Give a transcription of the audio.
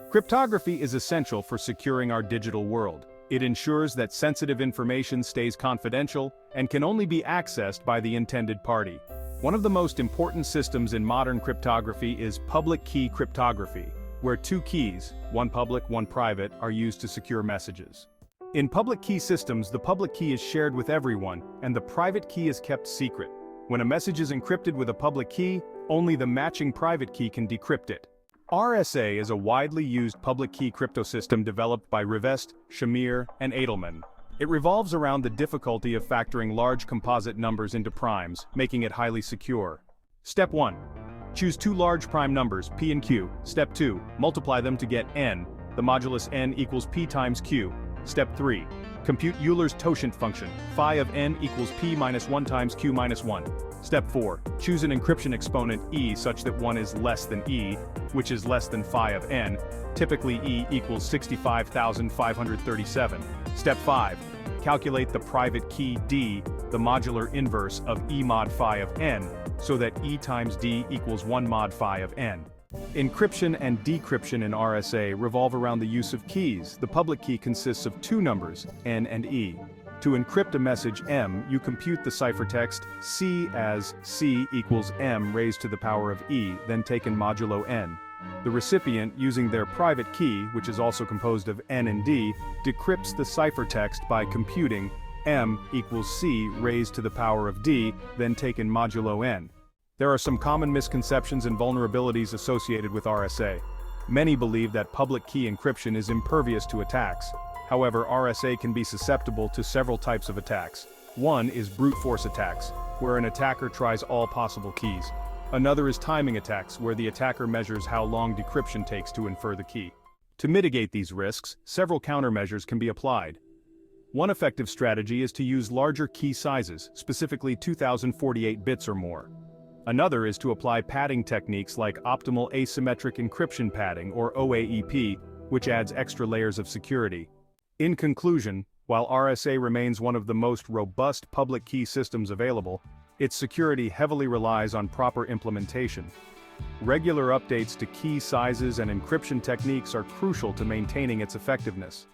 Cryptography is essential for securing our digital world. It ensures that sensitive information stays confidential and can only be accessed by the intended party. One of the most important systems in modern cryptography is public key cryptography, where two keys, one public, one private, are used to secure messages. In public key systems, the public key is shared with everyone, and the private key is kept secret. When a message is encrypted with a public key, only the matching private key can decrypt it. RSA is a widely used public key cryptosystem developed by Rivest, Shamir, and Edelman. It revolves around the difficulty of factoring large composite numbers into primes, making it highly secure. Step 1. Choose two large prime numbers, p and q. Step 2. Multiply them to get n. The modulus n equals p times q. Step 3. Compute Euler's totient function, phi of n equals p minus 1 times q minus 1. Step 4. Choose an encryption exponent e such that 1 is less than e, which is less than phi of n. Typically e equals 65,537. Step 5. Calculate the private key d, the modular inverse of e mod phi of n, so that e times d equals 1 mod phi of n. Encryption and decryption in RSA revolve around the use of keys. The public key consists of two numbers, n and e. To encrypt a message m, you compute the ciphertext c as c equals m raised to the power of e, then taken modulo n. The recipient, using their private key, which is also composed of n and d, decrypts the ciphertext by computing m equals c raised to the power of d, then taken modulo n. There are some common misconceptions and vulnerabilities associated with RSA. Many believe that public key encryption is impervious to attacks. However, RSA can be susceptible to several types of attacks. One is brute force attacks, where an attacker tries all possible keys. Another is timing attacks, where the attacker measures how long decryption takes to infer the key. To mitigate these risks, several countermeasures can be applied. One effective strategy is to use larger key sizes, specifically 2048 bits or more. Another is to apply padding techniques like optimal asymmetric encryption padding or OAEP, which adds extra layers of security. In conclusion, while RSA remains one of the most robust public key systems available, its security heavily relies on proper implementation. Regular updates to key sizes and encryption techniques are crucial to maintaining its effectiveness.